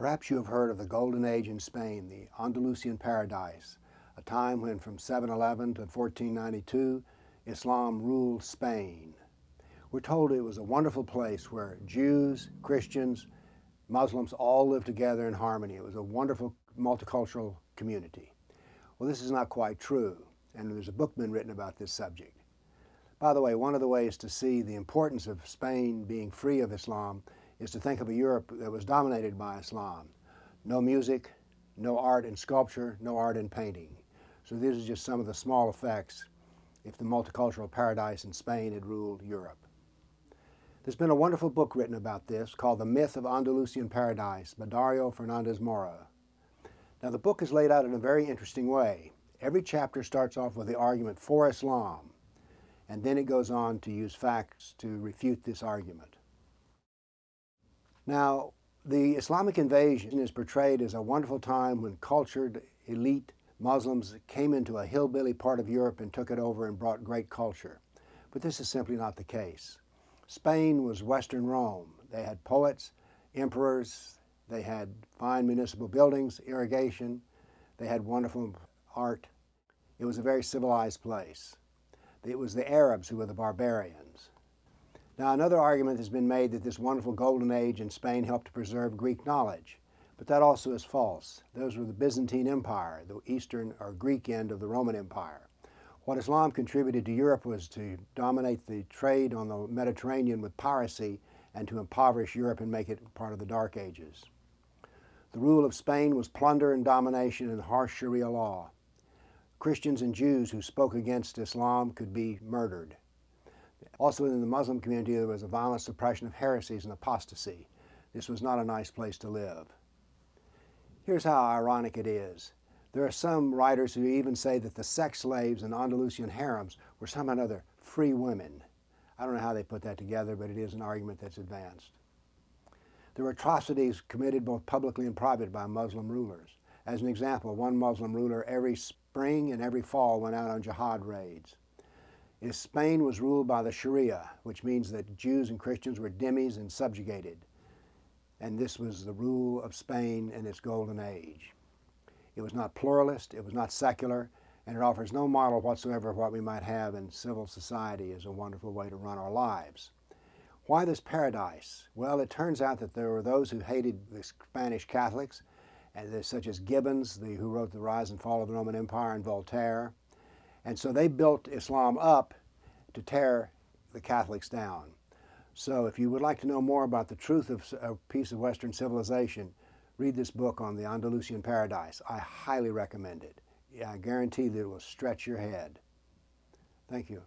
Perhaps you have heard of the Golden Age in Spain, the Andalusian paradise, a time when from 711 to 1492, Islam ruled Spain. We're told it was a wonderful place where Jews, Christians, Muslims all lived together in harmony. It was a wonderful multicultural community. Well, this is not quite true, and there's a book been written about this subject. By the way, one of the ways to see the importance of Spain being free of Islam is to think of a Europe that was dominated by Islam. No music, no art and sculpture, no art and painting. So these are just some of the small effects if the multicultural paradise in Spain had ruled Europe. There's been a wonderful book written about this called The Myth of Andalusian Paradise by Dario Fernandez Mora. Now the book is laid out in a very interesting way. Every chapter starts off with the argument for Islam, and then it goes on to use facts to refute this argument. Now, the Islamic invasion is portrayed as a wonderful time when cultured, elite Muslims came into a hillbilly part of Europe and took it over and brought great culture. But this is simply not the case. Spain was Western Rome. They had poets, emperors, they had fine municipal buildings, irrigation, they had wonderful art. It was a very civilized place. It was the Arabs who were the barbarians. Now, another argument has been made that this wonderful golden age in Spain helped to preserve Greek knowledge, but that also is false. Those were the Byzantine Empire, the eastern or Greek end of the Roman Empire. What Islam contributed to Europe was to dominate the trade on the Mediterranean with piracy and to impoverish Europe and make it part of the Dark Ages. The rule of Spain was plunder and domination and harsh Sharia law. Christians and Jews who spoke against Islam could be murdered. Also in the Muslim community there was a violent suppression of heresies and apostasy. This was not a nice place to live. Here's how ironic it is. There are some writers who even say that the sex slaves in Andalusian harems were somehow or other free women. I don't know how they put that together, but it is an argument that's advanced. There were atrocities committed both publicly and private by Muslim rulers. As an example, one Muslim ruler every spring and every fall went out on jihad raids. Spain was ruled by the Sharia, which means that Jews and Christians were dhimmis and subjugated. And this was the rule of Spain in its golden age. It was not pluralist, it was not secular, and it offers no model whatsoever of what we might have in civil society as a wonderful way to run our lives. Why this paradise? Well, it turns out that there were those who hated the Spanish Catholics, and such as Gibbons, who wrote The Rise and Fall of the Roman Empire, and Voltaire. And so they built Islam up to tear the Catholics down. So if you would like to know more about the truth of a piece of Western civilization, read this book on the Andalusian paradise. I highly recommend it. I guarantee that it will stretch your head. Thank you.